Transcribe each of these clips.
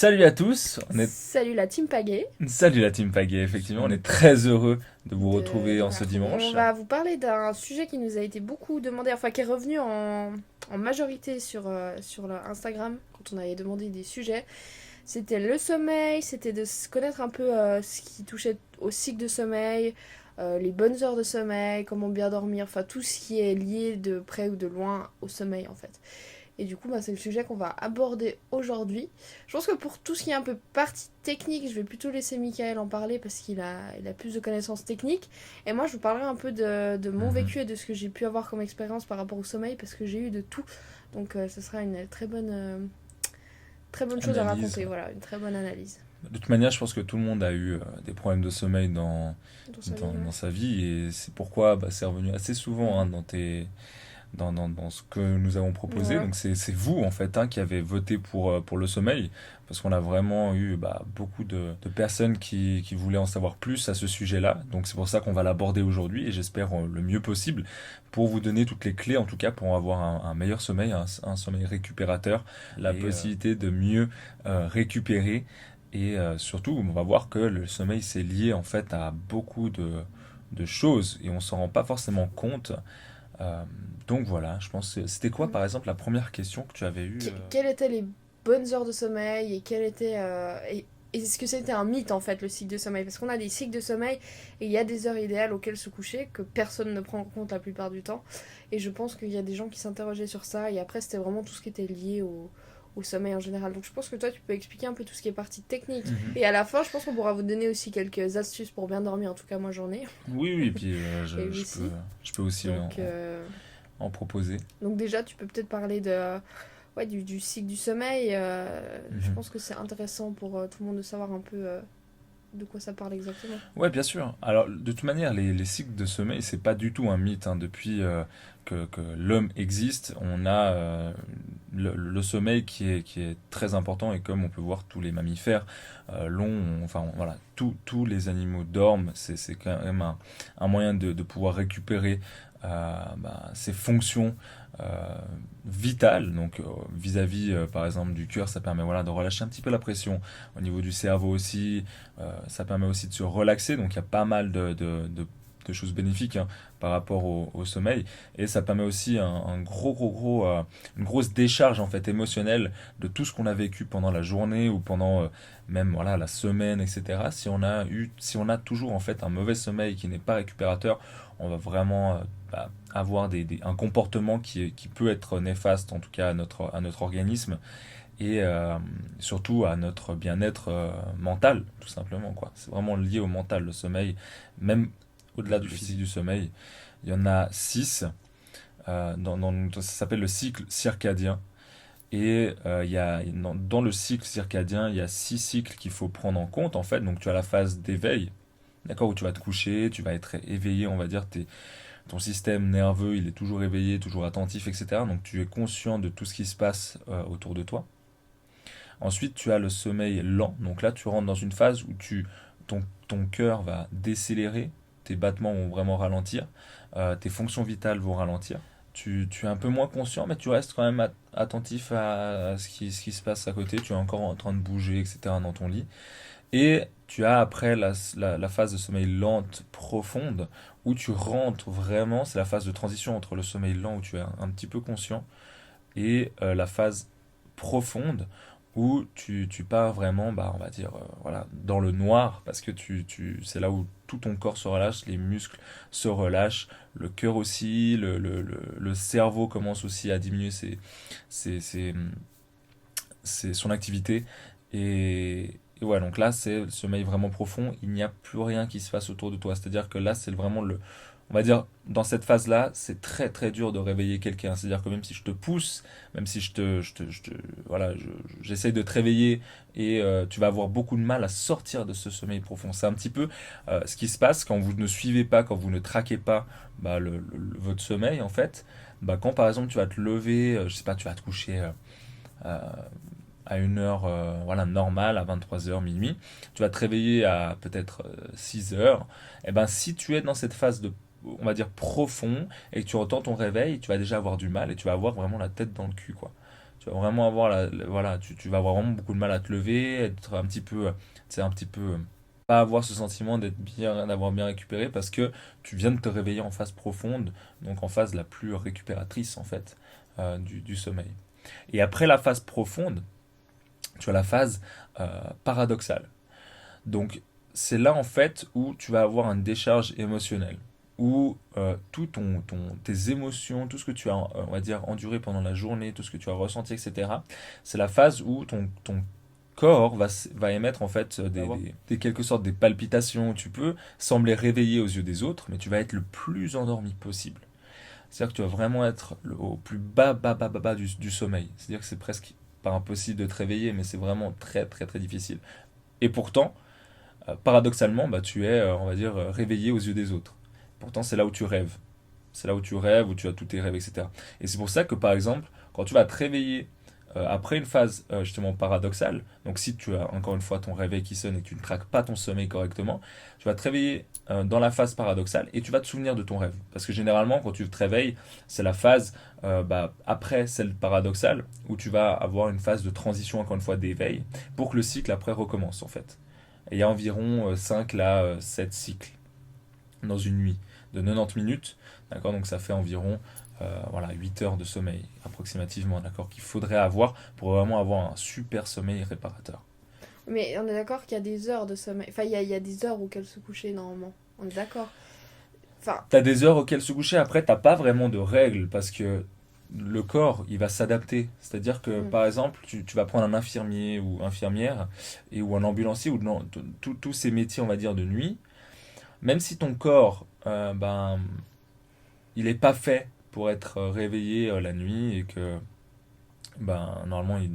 Salut à tous, Salut la team Pagaie. salut la team Pagaie, effectivement, on est très heureux de vous De, retrouver de en vous ce retrouver. On dimanche. va vous parler d'un sujet qui nous a été beaucoup demandé, enfin qui est revenu en majorité sur Instagram quand on avait demandé des sujets. C'était le sommeil, c'était de se connaître un peu ce qui touchait au cycle de sommeil, les bonnes heures de sommeil, comment bien dormir, enfin tout ce qui est lié de près ou de loin au sommeil en fait. Et du coup, bah, c'est le sujet qu'on va aborder aujourd'hui. Je pense que pour tout ce qui est un peu partie technique, je vais plutôt laisser Michael en parler parce qu'il a plus de connaissances techniques. Et moi, je vous parlerai un peu de mon Mhm. vécu et de ce que j'ai pu avoir comme expérience par rapport au sommeil parce que j'ai eu de tout. Donc, ce sera une très bonne chose à Analyse. raconter. Voilà, une très bonne analyse De toute manière, je pense que tout le monde a eu des problèmes de sommeil dans sa vie. Ouais. dans sa vie et c'est pourquoi c'est revenu assez souvent Mhm. dans ce que nous avons proposé. Ouais. Donc c'est vous en fait qui avez voté pour le sommeil, parce qu'on a vraiment eu beaucoup de personnes qui voulaient en savoir plus à ce sujet-là. Donc c'est pour ça qu'on va l'aborder aujourd'hui et j'espère le mieux possible pour vous donner toutes les clés en tout cas pour avoir un meilleur sommeil, un sommeil récupérateur, la possibilité de mieux récupérer. Et surtout, on va voir que le sommeil c'est lié en fait à beaucoup de choses et on s'en rend pas forcément compte. Euh, donc voilà, je pense. C'était quoi, Mhm. par exemple, la première question que tu avais eue Quelles étaient les bonnes heures de sommeil et quelle était est-ce que c'était un mythe en fait le cycle de sommeil parce qu'on a des cycles de sommeil et il y a des heures idéales auxquelles se coucher que personne ne prend en compte la plupart du temps et je pense qu'il y a des gens qui s'interrogeaient sur ça et après c'était vraiment tout ce qui était lié au sommeil en général. Donc je pense que toi tu peux expliquer un peu tout ce qui est partie technique Mhm. et à la fin je pense qu'on pourra vous donner aussi quelques astuces pour bien dormir, en tout cas moi j'en ai. Oui, oui, et puis Et lui aussi. je peux aussi Donc, en proposer. donc déjà tu peux peut-être parler de ouais, du cycle du sommeil. Je Mhm. pense que c'est intéressant pour tout le monde de savoir un peu de quoi ça parle exactement. Ouais, bien sûr. Alors, de toute manière, les cycles de sommeil, c'est pas du tout un mythe, hein. Depuis que l'homme existe, on a le sommeil qui est très important et comme on peut voir, tous les mammifères enfin voilà, tous les animaux dorment. C'est quand même un moyen de pouvoir récupérer ses fonctions euh, vitales. Donc, vis-à-vis, par exemple, du cœur, ça permet voilà, de relâcher un petit peu la pression. Au niveau du cerveau aussi, ça permet aussi de se relaxer, donc il y a pas mal de choses bénéfiques par rapport au sommeil. Et ça permet aussi une grosse décharge en fait émotionnelle de tout ce qu'on a vécu pendant la journée ou pendant même voilà, la semaine, etc. Si on a toujours en fait un mauvais sommeil qui n'est pas récupérateur, on va vraiment avoir un comportement qui peut être néfaste en tout cas à notre organisme et surtout à notre bien-être mental, tout simplement, quoi. C'est vraiment lié au mental, le sommeil, même au-delà du physique du sommeil. Il y en a six, ça s'appelle le cycle circadien. Et dans le cycle circadien, il y a six cycles qu'il faut prendre en compte, en fait. Donc tu as la phase d'éveil, d'accord, où tu vas te coucher, tu vas être éveillé, on va dire, ton système nerveux, il est toujours éveillé, toujours attentif, etc. Donc tu es conscient de tout ce qui se passe autour de toi. Ensuite, tu as le sommeil lent. Donc là, tu rentres dans une phase où ton cœur va décélérer, tes battements vont vraiment ralentir, tes fonctions vitales vont ralentir. Tu es un peu moins conscient, mais tu restes quand même attentif à ce qui se passe à côté. Tu es encore en train de bouger, etc. dans ton lit. Et tu as après la phase de sommeil lente, profonde, où tu rentres vraiment, c'est la phase de transition entre le sommeil lent, où tu es un petit peu conscient, et la phase profonde où tu pars vraiment, on va dire, voilà, dans le noir, parce que c'est là où tout ton corps se relâche, les muscles se relâchent, le cœur aussi, le cerveau commence aussi à diminuer ses, ses, son activité. Et ouais, donc là, c'est le sommeil vraiment profond, il n'y a plus rien qui se passe autour de toi. C'est-à-dire que là, c'est vraiment on va dire, dans cette phase-là, c'est très très dur de réveiller quelqu'un. C'est-à-dire que même si je te pousse, même si voilà, j'essaye de te réveiller et tu vas avoir beaucoup de mal à sortir de ce sommeil profond. C'est un petit peu ce qui se passe quand vous ne suivez pas, quand vous ne traquez pas votre sommeil en fait. Quand par exemple tu vas te lever, je sais pas, tu vas te coucher euh, à une heure voilà, normale, à 23 heures minuit, tu vas te réveiller à peut-être 6 heures, et ben si tu es dans cette phase de on va dire profond et que tu entends ton réveil, tu vas déjà avoir du mal et tu vas avoir vraiment la tête dans le cul quoi. Tu vas vraiment avoir voilà, tu vas avoir vraiment beaucoup de mal à te lever, être un petit peu, tu sais, un petit peu, pas avoir ce sentiment d'avoir bien récupéré parce que tu viens de te réveiller en phase profonde, donc en phase la plus récupératrice en fait du sommeil. Et après la phase profonde, tu as la phase paradoxale. Donc c'est là en fait où tu vas avoir une décharge émotionnelle, où tout tes émotions, tout ce que tu as, on va dire, enduré pendant la journée, tout ce que tu as ressenti, etc. C'est la phase où ton corps va émettre en fait quelque sorte des palpitations. Tu peux sembler réveillé aux yeux des autres, mais tu vas être le plus endormi possible. C'est-à-dire que tu vas vraiment être au plus bas du sommeil. C'est-à-dire que c'est presque pas impossible de te réveiller, mais c'est vraiment très très très difficile. Et pourtant, paradoxalement, bah, tu es, on va dire, réveillé aux yeux des autres. Pourtant, c'est là où tu rêves. C'est là où tu rêves, où tu as tous tes rêves, etc. Et c'est pour ça que, par exemple, quand tu vas te réveiller après une phase justement paradoxale, donc si tu as encore une fois ton réveil qui sonne et que tu ne traques pas ton sommeil correctement, tu vas te réveiller dans la phase paradoxale et tu vas te souvenir de ton rêve. Parce que généralement, quand tu te réveilles, c'est la phase après celle paradoxale où tu vas avoir une phase de transition, encore une fois, d'éveil pour que le cycle après recommence en fait. Et il y a environ 5 à 7 cycles dans une nuit de 90 minutes, d'accord. Donc ça fait environ voilà, 8 heures de sommeil approximativement, d'accord, qu'il faudrait avoir pour vraiment avoir un super sommeil réparateur. Mais on est d'accord qu'il y a des heures de sommeil. Enfin, il y a des heures auxquelles se coucher normalement. On est d'accord. Enfin, T'as des heures auxquelles se coucher, après t'as pas vraiment de règles parce que le corps il va s'adapter. C'est-à-dire que mm, par exemple tu vas prendre un infirmier ou infirmière ou un ambulancier ou non, tous ces métiers on va dire de nuit, même si ton corps il est pas fait pour être réveillé la nuit et que normalement il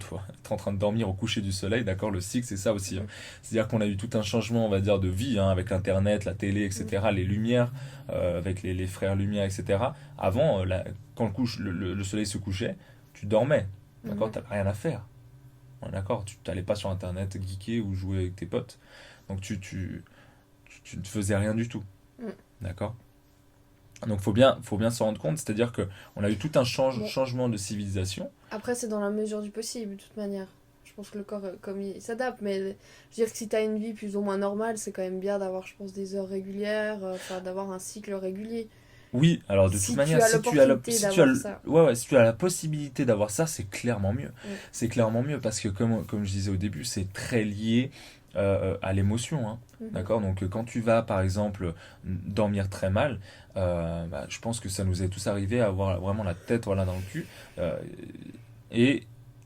doit être en train de dormir au coucher du soleil, d'accord. Le cycle c'est ça aussi, hein. mm, C'est-à-dire qu'on a eu tout un changement on va dire de vie, hein, avec internet, la télé, mm, etc., les lumières, avec les frères lumière, etc. Avant quand le soleil se couchait, tu dormais, d'accord, mhm. t'avais rien à faire. D'accord, tu t'allais pas sur internet geeker ou jouer avec tes potes, donc tu ne faisais rien du tout, Mm. d'accord. Donc faut bien se rendre compte, c'est-à-dire que on a eu tout un Bon, changement de civilisation. après, c'est dans la mesure du possible, de toute manière. Je pense que le corps, comme il s'adapte, mais je veux dire que si t'as une vie plus ou moins normale, c'est quand même bien d'avoir, je pense, des heures régulières, enfin, d'avoir un cycle régulier. Oui, alors de toute Si tu manière, as l'opportunité d'avoir ça. si tu as la possibilité d'avoir ça, c'est clairement mieux. Mm, C'est clairement mieux parce que comme je disais au début, c'est très lié à l'émotion, hein. mhm, D'accord? Donc quand tu vas par exemple dormir très mal, je pense que ça nous est tous arrivé à avoir vraiment la tête voilà, dans le cul et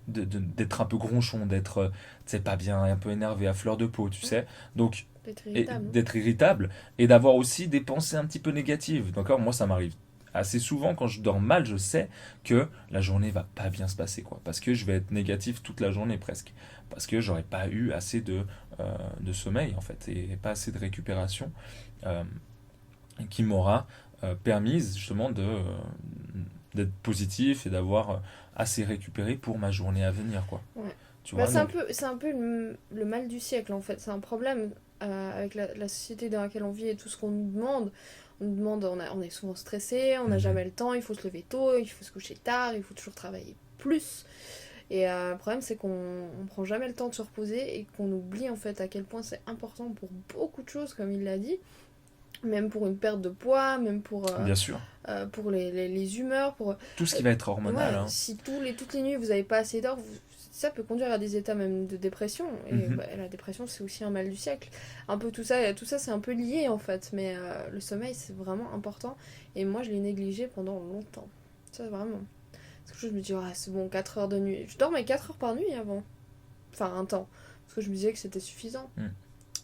d'être un peu gronchon, d'être tu sais, pas bien, un peu énervé, à fleur de peau, tu mm. sais. Donc D'être et irritable. d'être irritable et d'avoir aussi des pensées un petit peu négatives. D'accord, moi ça m'arrive assez souvent quand je dors mal, je sais que la journée va pas bien se passer quoi, parce que je vais être négatif toute la journée presque, parce que j'aurais pas eu assez de sommeil en fait et pas assez de récupération euh, qui m'aura permise justement d'être positif et d'avoir assez récupéré pour ma journée à venir quoi. Ouais. Tu Bah, vois donc. c'est un peu le mal du siècle en fait. C'est un problème avec la société dans laquelle on vit et tout ce qu'on nous demande. On nous demande, on est souvent stressé, on n'a Mhm. jamais le temps, il faut se lever tôt, il faut se coucher tard, il faut toujours travailler plus. Et le problème, c'est qu'on prend jamais le temps de se reposer et qu'on oublie en fait à quel point c'est important pour beaucoup de choses, comme il l'a dit. Même pour une perte de poids, même Bien sûr, pour les humeurs, pour... tout ce qui va être hormonal, Ouais, hein. si toutes les nuits vous n'avez pas assez d'or, ça peut conduire à des états même de dépression. Et Mhm. bah, la dépression, c'est aussi un mal du siècle. Un peu tout ça c'est un peu lié en fait. Mais le sommeil, c'est vraiment important. Et moi, je l'ai négligé pendant longtemps. Ça, vraiment. Parce que je me dis, ah, c'est bon, 4 heures de nuit. Je dormais 4 heures par nuit avant. Enfin, un temps. Parce que je me disais que c'était suffisant. Mhm.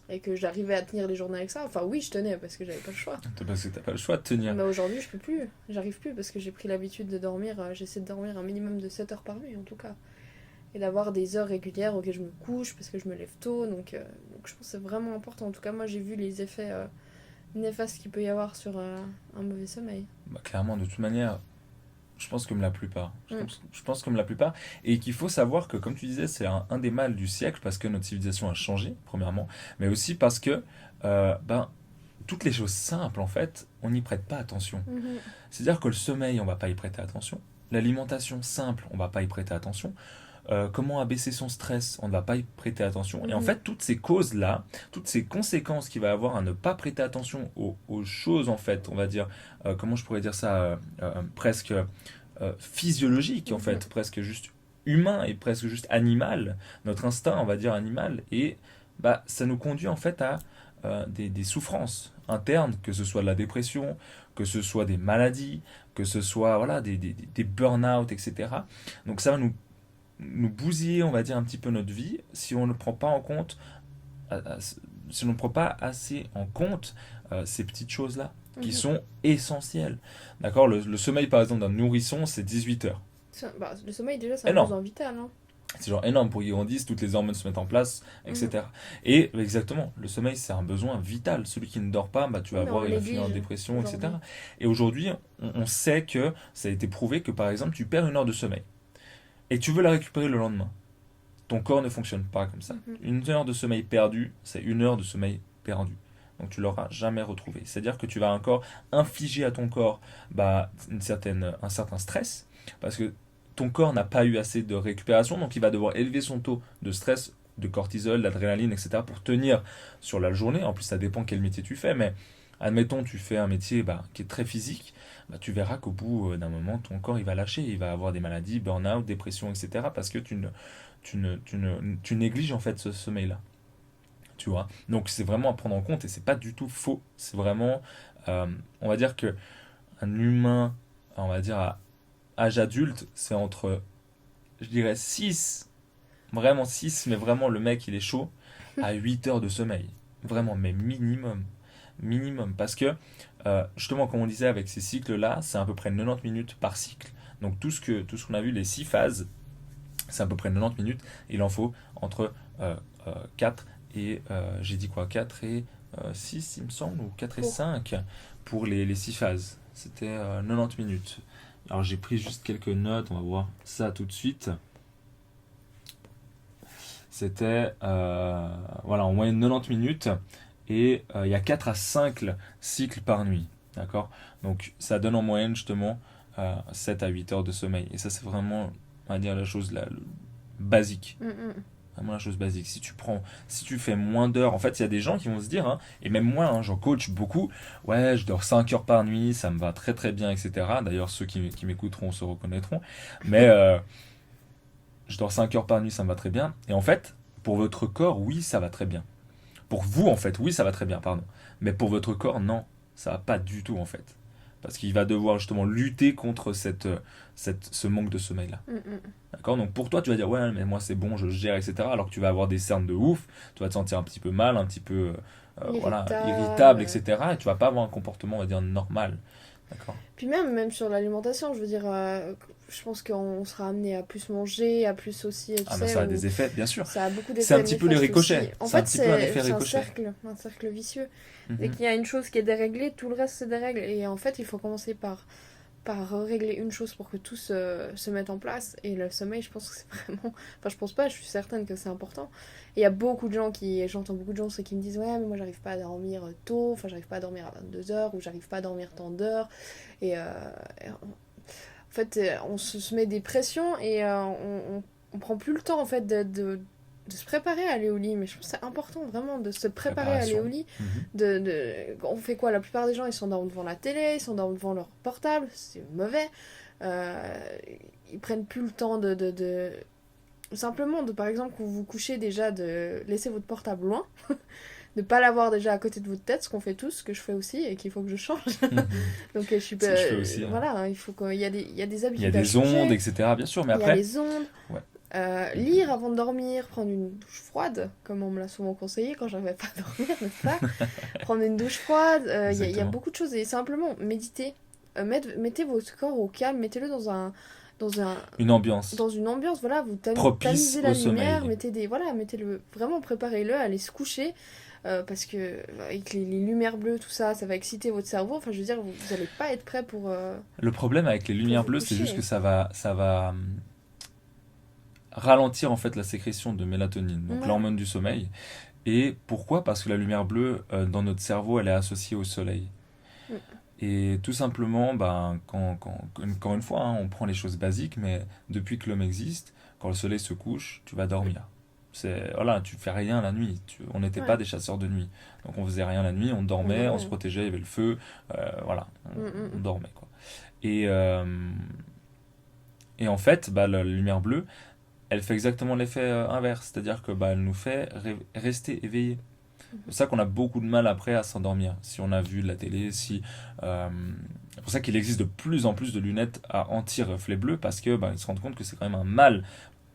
Et que j'arrivais à tenir les journées avec ça. Enfin, oui, je tenais parce que j'avais pas le choix. Parce que t'as pas le choix de tenir. Mais aujourd'hui, je peux plus. J'arrive plus parce que j'ai pris l'habitude de dormir. J'essaie de dormir un minimum de 7 heures par nuit en tout cas. Et d'avoir des heures régulières auxquelles je me couche parce que je me lève tôt. Donc je pense que c'est vraiment important. En tout cas, moi j'ai vu les effets néfastes qu'il peut y avoir sur un mauvais sommeil. Clairement, de toute manière, je pense comme la plupart. Mm. Je pense comme la plupart. Et qu'il faut savoir que, comme tu disais, c'est un des mâles du siècle parce que notre civilisation a changé, premièrement, mais aussi parce que toutes les choses simples, en fait, on n'y prête pas attention. Mhm. C'est-à-dire que le sommeil, on va pas y prêter attention. L'alimentation simple, on va pas y prêter attention. Comment abaisser son stress, on ne va pas y prêter attention. Et en Mhm. fait, toutes ces causes-là, toutes ces conséquences qu'il va avoir à ne pas prêter attention aux choses, en fait, on va dire, comment je pourrais dire ça, presque physiologiques, en Mhm. fait, presque juste humain et presque juste animal, notre instinct, on va dire animal, et bah, ça nous conduit en fait à des souffrances internes, que ce soit de la dépression, que ce soit des maladies, que ce soit voilà, des burn-out, etc. Donc ça va nous bousiller, on va dire, un petit peu notre vie si on ne prend pas en compte, si on ne prend pas assez en compte ces petites choses-là qui Mhm. sont essentielles. D'accord, le sommeil, par exemple, d'un nourrisson, c'est 18 heures. Bah, le sommeil, déjà, c'est un Énorme. besoin vital, hein. C'est genre énorme pour qu'ils grandissent, toutes les hormones se mettent en place, Mhm. etc. Et exactement, le sommeil, c'est un besoin vital. Celui qui ne dort pas, bah, tu Oui, vas mais on voir, le il va finir en néglige dépression, aujourd'hui. etc. Et aujourd'hui, on sait que ça a été prouvé que, par exemple, tu perds 1 heure de sommeil et tu veux la récupérer le lendemain. Ton corps ne fonctionne pas comme ça. Mhm. 1 heure de sommeil perdu, c'est 1 heure de sommeil perdu. Donc tu l'auras jamais retrouvé. C'est-à-dire que tu vas encore infliger à ton corps bah, un certain stress, parce que ton corps n'a pas eu assez de récupération, donc il va devoir élever son taux de stress, de cortisol, d'adrénaline, etc. pour tenir sur la journée. En plus, ça dépend quel métier tu fais, mais admettons tu fais un métier bah, qui est très physique, bah, tu verras qu'au bout d'un moment, ton corps il va lâcher, il va avoir des maladies, burn-out, dépression, etc. parce que tu négliges en fait ce sommeil-là. Tu vois. Donc c'est vraiment à prendre en compte et c'est pas du tout faux. C'est vraiment, on va dire que un humain, on va dire à âge adulte, c'est entre, je dirais 6 vraiment 6 mais vraiment le mec il est chaud, à 8 heures de sommeil. Vraiment, mais minimum. Minimum. Parce que, justement, comme on disait avec ces cycles-là, c'est à peu près 90 minutes par cycle. Donc tout ce qu'on a vu, les 6 phases, c'est à peu près 90 minutes. Il en faut entre 4 et, j'ai dit quoi, 4 et 6 il me semble, ou 4 et Pour. 5 pour les 6 phases. C'était 90 minutes. Alors j'ai pris juste quelques notes, on va voir ça tout de suite. C'était voilà, en moyenne 90 minutes et il y a 4 à 5 cycles par nuit. D'accord. Donc ça donne en moyenne justement 7 à 8 heures de sommeil. Et ça, c'est vraiment, on va dire, la chose basique. Mhm. Vraiment la chose basique. Si tu fais moins d'heures, en fait, il y a des gens qui vont se dire, hein, et même moi, hein, j'en coach beaucoup, ouais, je dors 5 heures par nuit, ça me va très très bien, etc. D'ailleurs, ceux qui m'écouteront se reconnaîtront. Mais je dors 5 heures par nuit, ça me va très bien. Et en fait, pour votre corps, oui, ça va très bien. Pour vous, en fait, oui, ça va très bien, pardon. Mais pour votre corps, non, ça va pas du tout, en fait. Parce qu'il va devoir justement lutter contre ce manque de sommeil-là. Mhm. D'accord. Donc pour toi, tu vas dire, ouais, mais moi c'est bon, je gère, etc. Alors que tu vas avoir des cernes de ouf, tu vas te sentir un petit peu mal, un petit peu voilà, irritable, Irritable. etc. Et tu vas pas avoir un comportement, on va dire, normal. D'accord. Puis même sur l'alimentation, je veux dire, je pense qu'on sera amené à plus manger, à plus aussi, tu Ah, mais sais, ça a ou des effets, bien sûr. ça a beaucoup C'est un d'effets petit peu les néfastes aussi. ricochets. En C'est un fait, petit peu un effet c'est ricochet. un cercle vicieux. Dès Mhm. qu'il y a une chose qui est déréglée, tout le reste se dérègle. Et en fait, il faut commencer par régler une chose pour que tout se mette en place. Et le sommeil, je pense que c'est vraiment. Enfin, je pense pas, je suis certaine que c'est important. Et il y a beaucoup de gens qui. J'entends beaucoup de gens qui me disent, ouais, mais moi, j'arrive pas à dormir tôt. Enfin, j'arrive pas à dormir à 22 heures ou j'arrive pas à dormir tant d'heures. Et, en fait, on se met des pressions et on prend plus le temps, en fait, de se préparer à aller au lit. Mais je pense que c'est important, vraiment, de se préparer à aller au Préparation. lit. Mhm. On fait quoi? La plupart des gens, ils s'endorment devant la télé, ils s'endorment devant leur portable, c'est mauvais. Euh, Ils prennent plus le temps simplement, par exemple, quand vous vous couchez déjà, de laisser votre portable loin, de pas l'avoir déjà à côté de votre tête, ce qu'on fait tous, ce que je fais aussi et qu'il faut que je change. Mhm. Donc je suis pas, Ça, je fais aussi, hein. voilà, il faut il y a des Il y a habitudes à des ondes, changer. etc. Bien sûr, mais Il y a après, les ondes. ouais. Lire avant de dormir, prendre une douche froide, comme on me l'a souvent conseillé quand j'arrivais pas à dormir, n'est-ce pas? Prendre une douche froide, il y a Exactement. beaucoup de choses. Et simplement, méditer. Mettez votre corps au calme, mettez-le dans un, Une ambiance dans une ambiance, voilà, vous propice tamisez la au lumière, sommeil. voilà, mettez-le, vraiment préparez-le à aller se coucher, parce que avec les lumières bleues, tout ça, ça va exciter votre cerveau. Enfin, je veux dire, vous allez pas être prêt Le problème avec les pour lumières vous bleues, c'est juste que coucher. ça va ralentir en fait la sécrétion de mélatonine, donc Ouais. l'hormone du sommeil. Et pourquoi? Parce que la lumière bleue, dans notre cerveau, elle est associée au soleil. Et tout simplement, ben, encore une fois, hein, on prend les choses basiques, mais depuis que l'homme existe, quand le soleil se couche, tu vas dormir. Voilà, tu fais rien la nuit. On n'était pas Ouais. des chasseurs de nuit. Donc on faisait rien la nuit, on On dormait, on se dormait. protégeait, il y avait le feu, voilà, Mm, mm, on mm. dormait, quoi. Et, euh, et en fait, bah, la lumière bleue, elle fait exactement l'effet inverse, c'est-à-dire que bah, elle nous fait rester éveillés. C'est pour ça qu'on a beaucoup de mal après à s'endormir. Si on a vu de la télé, si euh, c'est pour ça qu'il existe de plus en plus de lunettes à anti-reflet bleu parce que bah, ils se rendent compte que c'est quand même un mal,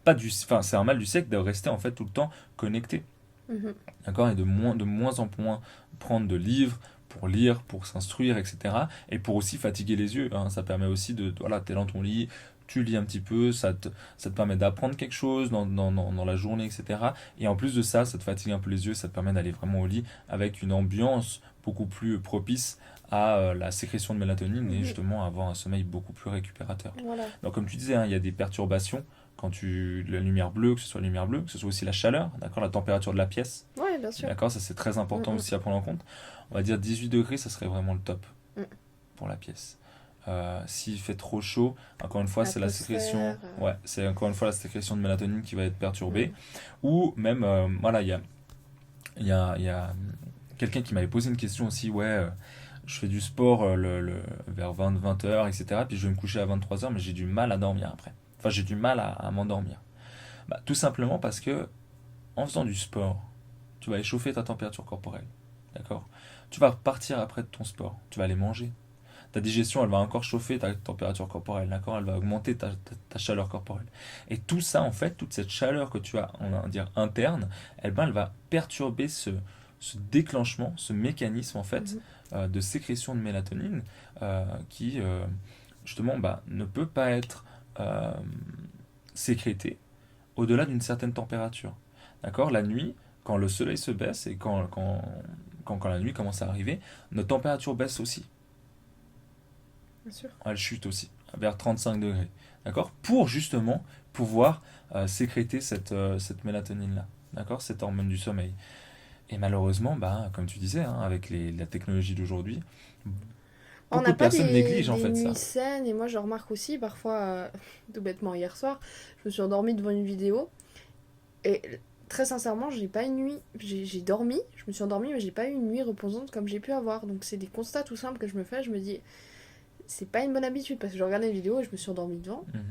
pas du, enfin c'est un mal du siècle de rester en fait tout le temps connecté, Mhm. d'accord, et de moins en moins prendre de livres pour lire, pour s'instruire, etc. Et pour aussi fatiguer les yeux, hein. Ça permet aussi voilà, t'es dans ton lit, tu lis un petit peu, ça te permet d'apprendre quelque chose dans la journée, etc. Et en plus de ça, ça te fatigue un peu les yeux, ça te permet d'aller vraiment au lit avec une ambiance beaucoup plus propice à la sécrétion de mélatonine et Mhm. justement avoir un sommeil beaucoup plus récupérateur. Voilà. Donc comme tu disais, hein, il y a des perturbations la lumière bleue, que ce soit la lumière bleue, que ce soit aussi la chaleur, d'accord, la température de la pièce. Ouais, bien sûr. D'accord, ça c'est très Mm, important mm, aussi à prendre en compte. On va dire 18 degrés, ça serait vraiment le top mm. pour la pièce. S'il fait trop chaud, encore une fois, c'est la sécrétion, L'atmosphère. ouais, c'est encore une fois la sécrétion de mélatonine qui va être perturbée. Mm. Ou même, voilà, il y a quelqu'un qui m'avait posé une question aussi, ouais, je fais du sport vers 20 heures, etc. Puis je vais me coucher à 23 heures, mais j'ai du mal à dormir après. Enfin, j'ai du mal à m'endormir. Bah, tout simplement parce que en faisant du sport, tu vas échauffer ta température corporelle. D'accord. Tu vas partir après de ton sport. Tu vas aller manger. Ta digestion, elle va encore chauffer ta température corporelle. D'accord. Elle va augmenter ta chaleur corporelle. Et tout ça, en fait, toute cette chaleur que tu as, on va dire, interne, elle va perturber ce déclenchement, ce mécanisme, en fait, Mhm. de sécrétion de mélatonine qui, justement, bah, ne peut pas être euh, sécrété au-delà d'une certaine température. D'accord. La nuit, quand le soleil se baisse et quand la nuit commence à arriver, notre température baisse aussi. Bien sûr. Elle chute aussi, vers 35 degrés. D'accord. Pour justement pouvoir sécréter cette mélatonine-là. D'accord. Cette hormone du sommeil. Et malheureusement, bah, comme tu disais, hein, avec la technologie d'aujourd'hui, On beaucoup n'a de pas personnes négligent en des fait nuits ça. saines, et moi je remarque aussi parfois, tout bêtement hier soir, je me suis endormie devant une vidéo, et très sincèrement, j'ai pas une nuit, j'ai dormi, je me suis endormie, mais j'ai pas eu une nuit reposante comme j'ai pu avoir. Donc c'est des constats tout simples que je me fais, je me dis, c'est pas une bonne habitude, parce que je regardais une vidéo et je me suis endormie devant, Mhm.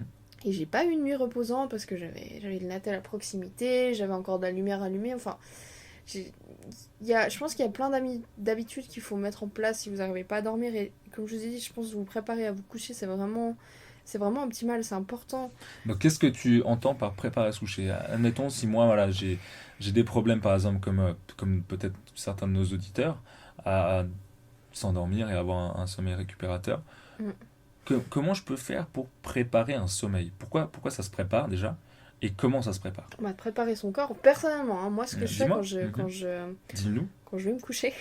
et j'ai pas eu une nuit reposante parce que j'avais le natel à proximité, j'avais encore de la lumière allumée, enfin, j'ai- je pense qu'il y a plein d'habitudes qu'il faut mettre en place si vous n'arrivez pas à dormir. Et comme je vous ai dit, je pense que vous préparer à vous coucher, c'est vraiment un petit mal, c'est important. Donc, qu'est-ce que tu entends par préparer à se coucher? Admettons, si moi, voilà, j'ai des problèmes, par exemple, comme peut-être certains de nos auditeurs, à s'endormir et avoir un sommeil récupérateur. Mm. Comment je peux faire pour préparer un sommeil? Pourquoi ça se prépare déjà? Et comment ça se prépare? Bah, de préparer son corps, personnellement, hein, moi ce que je fais Dis-moi. Mhm. Dis-nous. quand je vais me coucher,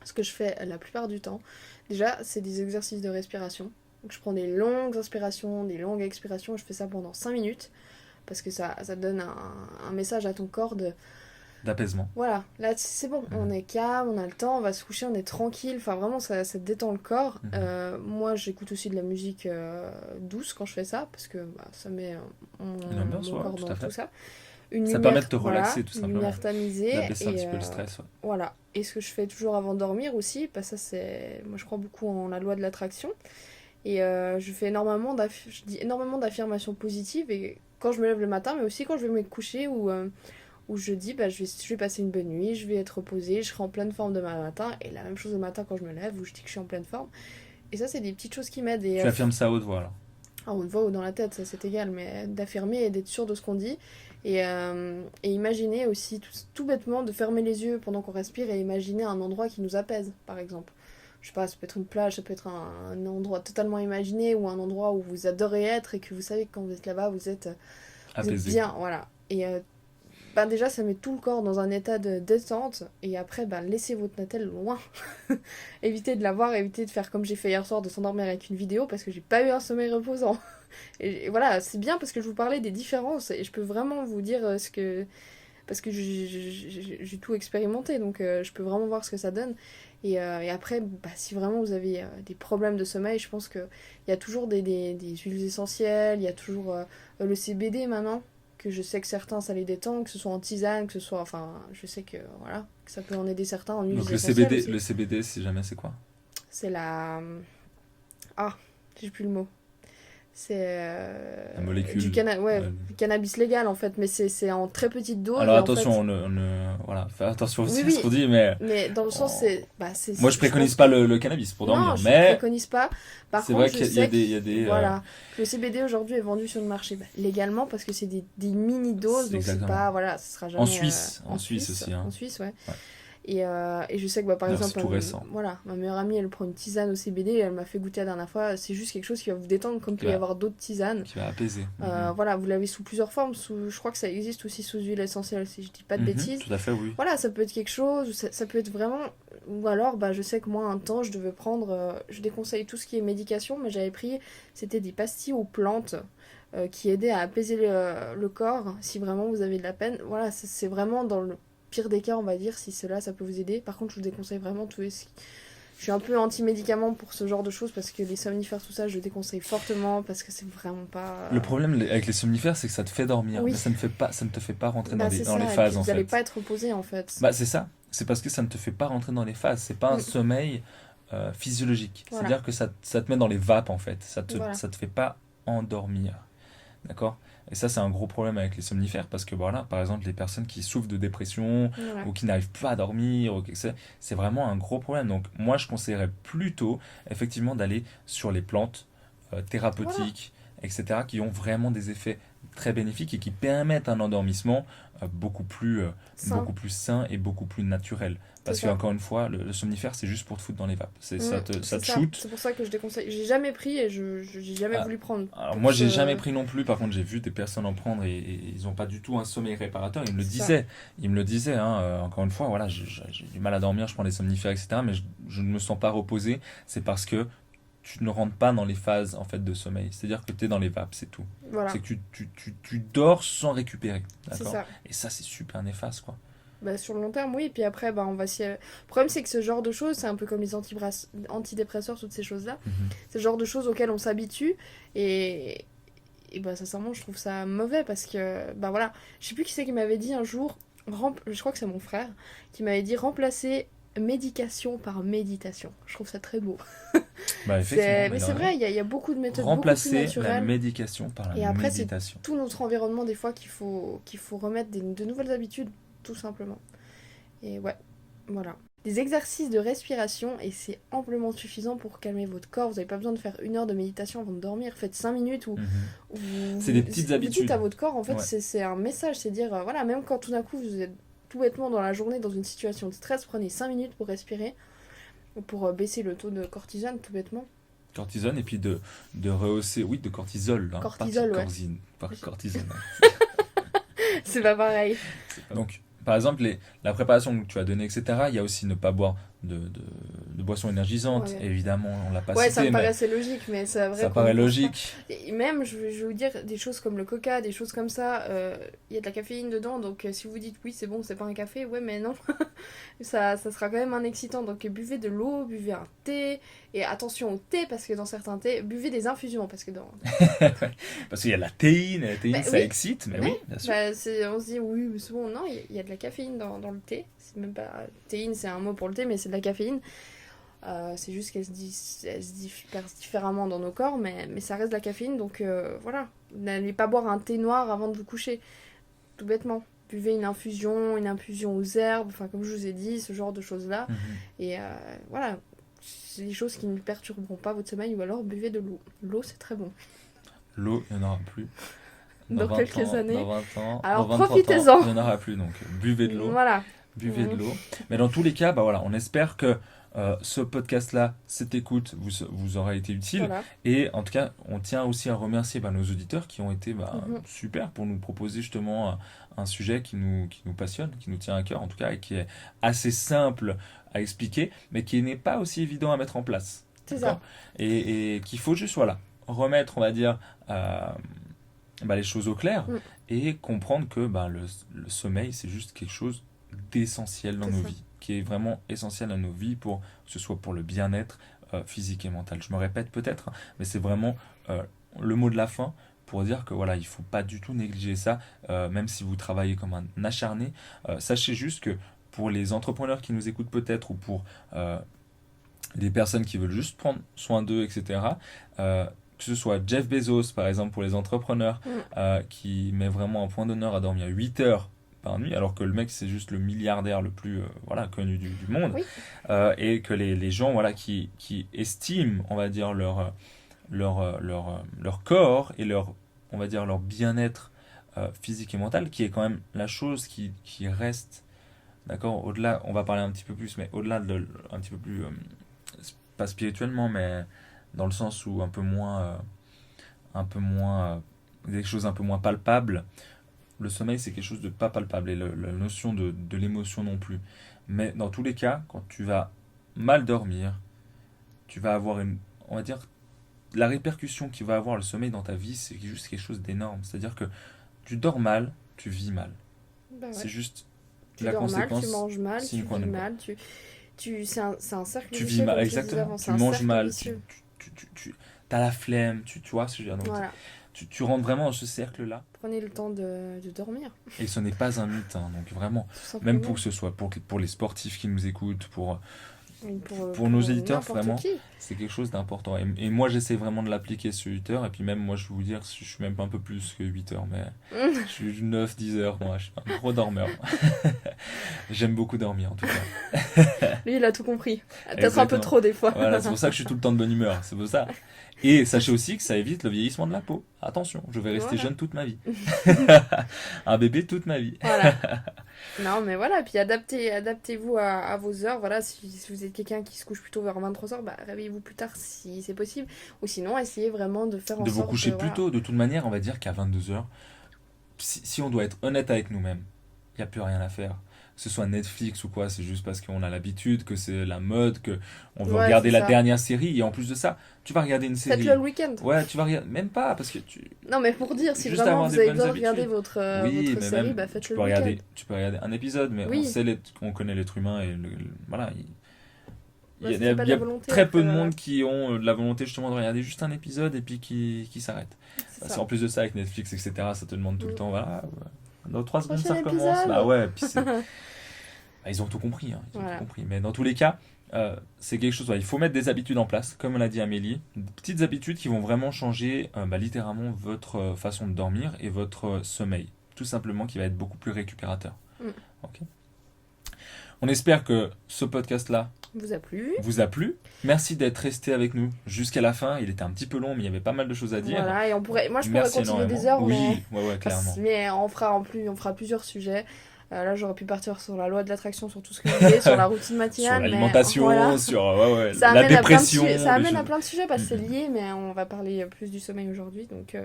ce que je fais la plupart du temps, déjà, c'est des exercices de respiration. Donc je prends des longues inspirations, des longues expirations, et je fais ça pendant 5 minutes, parce que ça donne un message à ton corps de D'apaisement. voilà, là c'est bon, on Mhm. est calme, on a le temps, on va se coucher, on est tranquille, enfin vraiment ça te détend le corps. Mhm. Moi j'écoute aussi de la musique douce quand je fais ça, parce que bah, ça met Une ambiance, mon ouais, corps tout dans à tout fait. ça. Une Ça permet de lumière, te voilà, relaxer, tout une simplement. lumière tamisée, D'abaisser un et petit peu le stress, ouais. voilà. Et ce que je fais toujours avant de dormir aussi, bah ça c'est... Moi je crois beaucoup en la loi de l'attraction, et je fais je dis énormément d'affirmations positives, et quand je me lève le matin, mais aussi quand je vais me coucher, où je dis bah, je vais passer une bonne nuit, je vais être reposée, je serai en pleine forme demain matin. Et la même chose le matin quand je me lève, où je dis que je suis en pleine forme. Et ça, c'est des petites choses qui m'aident. Tu affirmes ça à haute voix, alors. Ah, on le voit ou dans la tête, ça c'est égal, mais d'affirmer et d'être sûr de ce qu'on dit. Et imaginer aussi, tout bêtement, de fermer les yeux pendant qu'on respire et imaginer un endroit qui nous apaise, par exemple. Je sais pas, ça peut être une plage, ça peut être un endroit totalement imaginé, ou un endroit où vous adorez être et que vous savez que quand vous êtes là-bas, vous êtes Apaisé. bien, voilà. Et bah déjà ça met tout le corps dans un état de détente, et après bah laissez votre natel loin. Évitez de la voir, évitez de faire comme j'ai fait hier soir, de s'endormir avec une vidéo, parce que j'ai pas eu un sommeil reposant. Et voilà, c'est bien parce que je vous parlais des différences et je peux vraiment vous dire ce que parce que j'ai tout expérimenté, donc je peux vraiment voir ce que ça donne. Et après, bah, si vraiment vous avez des problèmes de sommeil, je pense qu'il y a toujours des huiles essentielles, il y a toujours le CBD maintenant, que je sais que certains ça les détend, que ce soit en tisane, que ce soit. Enfin, je sais que voilà, que ça peut en aider certains en Donc huiles essentielles aussi. Le CBD, si jamais, c'est quoi? C'est la. Ah, j'ai plus le mot. C'est La molécule. ouais, euh, du cannabis légal en fait, mais c'est en très petite dose Alors et en fait. attention, voilà, fais attention Oui, aussi à ce oui, qu'on dit, mais mais dans le sens, on- c'est. Bah, moi je je préconise pense pas que. le cannabis pour Non, dormir, je mais préconise pas. Par c'est contre, vrai je qu'il y a sais que, des, il y a des, voilà, que le CBD aujourd'hui est vendu sur le marché bah, légalement parce que c'est des mini-doses, donc c'est exactement. pas, voilà, ce sera jamais En Suisse aussi, hein. en Suisse, ouais. Ouais. Et je sais que, bah, par D'ailleurs, c'est exemple, tout récent. voilà, ma meilleure amie, elle prend une tisane au CBD, elle m'a fait goûter la dernière fois, c'est juste quelque chose qui va vous détendre, comme il Qui peut y va, avoir d'autres tisanes. qui va apaiser. Voilà, vous l'avez sous plusieurs formes, je crois que ça existe aussi sous huile essentielle, si je dis pas de bêtises. Tout à fait, oui. Voilà, ça peut être quelque chose, ou ça peut être vraiment. Ou alors, bah, je sais que moi, un temps, je devais prendre. Je déconseille tout ce qui est médication, mais j'avais pris. C'était des pastilles aux plantes qui aidaient à apaiser le corps si vraiment vous avez de la peine. Voilà, c'est vraiment dans le pire des cas, on va dire, si cela, ça peut vous aider. Par contre, je vous déconseille vraiment tout. Je suis un peu anti-médicament pour ce genre de choses parce que les somnifères, tout ça, je déconseille fortement parce que c'est vraiment pas. Le problème avec les somnifères, c'est que ça te fait dormir, Oui, mais ça ne te fait pas rentrer bah, dans les et phases puis en vous allez fait. pas être reposé en fait. Bah c'est ça. C'est parce que ça ne te fait pas rentrer dans les phases. C'est pas un Mm, sommeil physiologique. voilà, C'est-à-dire que ça te met dans les vapes en fait. voilà, Ça te fait pas endormir. D'accord? Et ça, c'est un gros problème avec les somnifères parce que voilà, par exemple, les personnes qui souffrent de dépression voilà. ou qui n'arrivent pas à dormir, c'est vraiment un gros problème. Donc, moi, je conseillerais plutôt effectivement d'aller sur les plantes Voilà, thérapeutiques, etc., qui ont vraiment des effets très bénéfiques et qui permettent un endormissement sain, beaucoup plus sain et beaucoup plus naturel. c'est Parce que, ça. encore une fois, le somnifère, c'est juste pour te foutre dans les vapes. Ça C'est te ça. shoot. C'est pour ça que je déconseille. J'ai jamais pris et j'ai jamais Ah, voulu prendre alors pour moi j'ai jamais ce. pris non plus, par contre j'ai vu des personnes en prendre et ils n'ont pas du tout un sommeil réparateur, C'est ça. ils me le disaient, hein, encore une fois, voilà, j'ai du mal à dormir, je prends des somnifères, etc. Mais je ne me sens pas reposé, c'est parce que tu ne rentres pas dans les phases en fait de sommeil, c'est-à-dire que tu es dans les vapes, c'est tout. Voilà, C'est que tu dors sans récupérer, c'est d'accord? ça. Et ça c'est super néfaste quoi. Bah, sur le long terme, oui. Puis après, bah, on va s'y. Le problème, c'est que ce genre de choses, c'est un peu comme les antidépresseurs, toutes ces choses-là. Mhm. C'est le genre de choses auxquelles on s'habitue. Et, et bah, sincèrement, je trouve ça mauvais parce que, bah voilà, je sais plus qui c'est qui m'avait dit un jour, je crois que c'est mon frère, qui m'avait dit remplacer médication par méditation. Je trouve ça très beau. Bah effectivement, Mais il a c'est raison. vrai, il y a beaucoup de méthodes beaucoup plus Remplacer la naturelles. médication par la Et après, c'est méditation. tout notre environnement, des fois, qu'il faut remettre de nouvelles habitudes, tout simplement. Et ouais, voilà. Des exercices de respiration, et c'est amplement suffisant pour calmer votre corps. Vous n'avez pas besoin de faire 1 heure de méditation avant de dormir. Faites 5 minutes où, Mhm. où C'est des petites vous dites habitudes. à votre corps, en fait, Ouais. c'est un message. C'est dire, voilà, même quand tout d'un coup, vous êtes tout bêtement dans la journée, dans une situation de stress, prenez 5 minutes pour respirer, pour baisser le taux de cortisone, tout bêtement. Cortisone et puis de rehausser, oui, de cortisol, hein, Cortisol, ouais. pas cortisone. Hein. C'est pas pareil. Donc, par exemple, la préparation que tu as donnée, etc., il y a aussi ne pas boire de boissons énergisantes. Ouais. Évidemment, on l'a pas Ouais, ça cité, me mais paraissait logique, mais c'est vrai ça qu'on paraît n'y pense pas. logique. Et même, je vais vous dire, des choses comme le coca, des choses comme ça, il y a de la caféine dedans, donc si vous dites oui, c'est bon, c'est pas un café, ouais, mais non, ça sera quand même un excitant. Donc buvez de l'eau, buvez un thé, et attention au thé, parce que dans certains thés, buvez des infusions, parce que dans. Parce qu'il y a la théine, et la théine, Bah, ça oui. excite, mais Ouais. oui, bien sûr. Bah, on se dit oui, mais c'est bon, non, il y a de la caféine dans le thé. C'est même pas. Théine, c'est un mot pour le thé, mais c'est de la caféine. C'est juste qu'elle elle se disperse différemment dans nos corps, mais ça reste de la caféine, donc voilà. N'allez pas boire un thé noir avant de vous coucher, tout bêtement. Buvez une infusion aux herbes, enfin comme je vous ai dit, ce genre de choses-là. Mhm. Et voilà, c'est des choses qui ne perturberont pas votre sommeil, ou alors buvez de l'eau. L'eau, c'est très bon. L'eau, il n'y en aura plus. Dans 20 quelques ans, années. dans 20 ans, Alors dans 20, 30 ans, profitez-en. il n'y en aura plus, donc buvez de l'eau. Voilà. Buvez de l'eau. Mais dans tous les cas, bah voilà, on espère que ce podcast-là, cette écoute, vous aura été utile. Voilà. Et en tout cas, on tient aussi à remercier nos auditeurs qui ont été Mhm. super pour nous proposer justement un sujet qui nous passionne, qui nous tient à cœur en tout cas, et qui est assez simple à expliquer, mais qui n'est pas aussi évident à mettre en place. C'est D'accord? ça. Et qu'il faut juste, voilà, remettre, on va dire, les choses au clair Mm. et comprendre que le sommeil, c'est juste quelque chose d'essentiel dans C'est nos ça. vies, qui est vraiment essentiel dans nos vies pour que ce soit pour le bien-être physique et mental. Je me répète peut-être, hein, mais c'est vraiment euh, le mot de la fin pour dire que voilà, il faut pas du tout négliger ça, même si vous travaillez comme un acharné. Sachez juste que pour les entrepreneurs qui nous écoutent peut-être ou pour des personnes qui veulent juste prendre soin d'eux, etc. Que ce soit Jeff Bezos, par exemple, pour les entrepreneurs, Mm. qui met vraiment un point d'honneur à dormir 8 heures par nuit, alors que le mec, c'est juste le milliardaire le plus voilà, connu du monde, Oui. et que les gens voilà, qui estiment, on va dire, leur corps et leur, on va dire, leur bien-être physique et mental, qui est quand même la chose qui reste, d'accord, au-delà, on va parler un petit peu plus, mais au-delà un petit peu plus pas spirituellement, mais dans le sens où des choses un peu moins palpables. Le sommeil, c'est quelque chose de pas palpable et la notion de l'émotion non plus. Mais dans tous les cas, quand tu vas mal dormir, tu vas avoir on va dire, la répercussion qu'il va avoir le sommeil dans ta vie, c'est juste quelque chose d'énorme. C'est-à-dire que tu dors mal, tu vis mal. Bah ouais. C'est juste Tu la dors mal, tu conséquence manges mal, tu sine qua vis non. mal, c'est un cercle Tu vis vicieux, mal, comme tu disais exactement. avant, c'est Tu un manges cercle mal, vicieux. as la flemme, tu vois ce que je veux dire. Donc, Voilà. tu rentres vraiment dans ce cercle-là. Prenez le temps de dormir, Et ce n'est pas un mythe, hein, donc vraiment. tout Même pour simplement. que ce soit pour les sportifs qui nous écoutent, Et pour nos éditeurs, n'importe vraiment, qui. c'est quelque chose d'important. Et moi, j'essaie vraiment de l'appliquer sur 8 heures. Et puis même, moi, je vais vous dire, je suis même pas un peu plus que 8 heures, mais je suis 9-10 heures. Moi, je suis un gros dormeur. J'aime beaucoup dormir, en tout cas. Lui, il a tout compris. Peut-être un peu Exactement. trop des fois. Voilà, c'est pour ça que je suis tout le temps de bonne humeur. C'est pour ça. Et sachez aussi que ça évite le vieillissement de la peau. Attention, je vais rester Voilà. jeune toute ma vie. Un bébé toute ma vie. Voilà. Non, mais voilà, puis adaptez-vous à vos heures. Voilà, si vous êtes quelqu'un qui se couche plutôt vers 23h, bah, réveillez-vous plus tard si c'est possible. Ou sinon, essayez vraiment de faire en De vous sorte coucher de, plus voilà. tôt. De toute manière, on va dire qu'à 22 heures, si on doit être honnête avec nous-mêmes, il n'y a plus rien à faire. Que ce soit Netflix ou quoi, c'est juste parce qu'on a l'habitude, que c'est la mode, que on veut Ouais, regarder c'est la ça. dernière série. Et en plus de ça, tu vas regarder une série. Faites-le le week-end. Ouais, tu vas regarder. Même pas, parce que Non, mais pour dire, si juste vraiment avoir vous des avez bonnes besoin de regarder habitudes. votre Oui, mais série, même, bah faites-le le week-end. tu peux regarder un épisode, mais Oui. on connaît l'être humain et voilà. Bah, c'est pas de Il y la a volonté très après, peu de voilà. monde qui ont de la volonté justement de regarder juste un épisode et puis qui s'arrête. C'est Parce ça. qu'en plus de ça, avec Netflix, etc., ça te demande tout le Mm. temps, voilà, dans 3 secondes ça Prochain recommence. épisode. Bah ouais, puis ils ont tout compris, hein, ils ont Voilà. tout compris. Mais dans tous les cas, c'est quelque chose, il faut mettre des habitudes en place, comme l'a dit Amélie, des petites habitudes qui vont vraiment changer littéralement votre façon de dormir et votre sommeil. Tout simplement, qui va être beaucoup plus récupérateur. Mm. Ok. On espère que ce podcast-là Vous a plu? vous a plu. Merci d'être resté avec nous jusqu'à la fin. Il était un petit peu long, mais il y avait pas mal de choses à dire. Voilà, et moi je pourrais Merci continuer des énormément. heures, Oui, mais, ouais, clairement. mais on fera plusieurs sujets. Là, j'aurais pu partir sur la loi de l'attraction, sur tout ce que vous voulez, sur la routine Sur matinale. l'alimentation, mais voilà. sur Ça la amène à plein de dépression. ça des amène à choses. plein de sujets parce que c'est Mhm. lié, mais on va parler plus du sommeil aujourd'hui. Donc,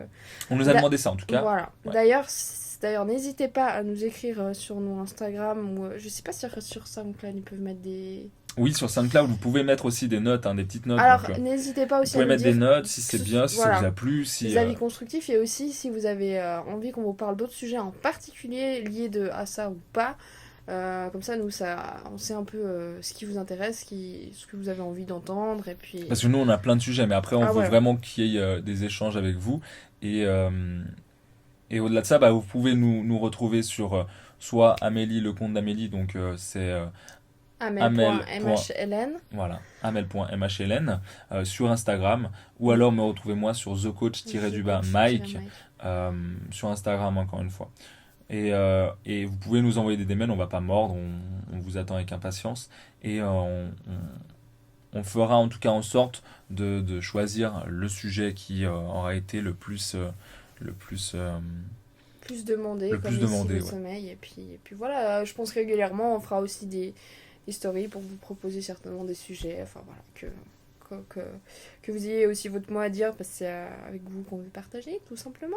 On nous a Da- demandé ça en tout cas. voilà. Ouais. D'ailleurs, n'hésitez pas à nous écrire sur nos Instagram ou je sais pas si sur SoundCloud ils peuvent mettre des. Oui, sur SoundCloud, vous pouvez mettre aussi des notes, hein, des petites notes. Alors, donc, n'hésitez pas vous aussi à pouvez nous mettre dire des notes si c'est bien, si voilà, ça vous a plu, si des avis constructifs et aussi si vous avez envie qu'on vous parle d'autres sujets en particulier liés à ça ou pas. Comme ça, nous, on sait un peu ce qui vous intéresse, ce que vous avez envie d'entendre. Et puis... parce que nous on a plein de sujets, mais après on Ah veut ouais. vraiment qu'il y ait des échanges avec vous et au-delà de ça, vous pouvez nous retrouver sur soit Amélie, le compte d'Amélie, donc c'est Amel.mhln. voilà, amel.mhln sur Instagram, ou alors me retrouver moi sur thecoach-Mike sur Instagram encore une fois. Et vous pouvez nous envoyer des mails, on va pas mordre, on vous attend avec impatience et on fera en tout cas en sorte de choisir le sujet qui aura été le plus Plus demandé, le comme plus ici, demandé, le ouais. sommeil. Et puis voilà, je pense régulièrement, on fera aussi des stories pour vous proposer certainement des sujets. Enfin voilà, que vous ayez aussi votre mot à dire, parce que c'est avec vous qu'on veut partager, tout simplement.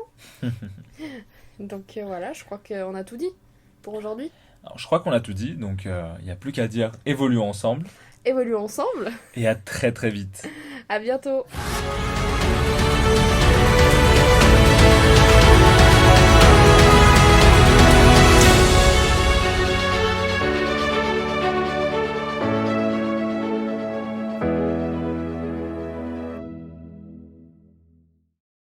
Donc voilà, je crois qu'on a tout dit pour aujourd'hui. Alors, je crois qu'on a tout dit, donc il n'y a plus qu'à dire évoluons ensemble Évoluons ensemble. et à très très vite. À bientôt.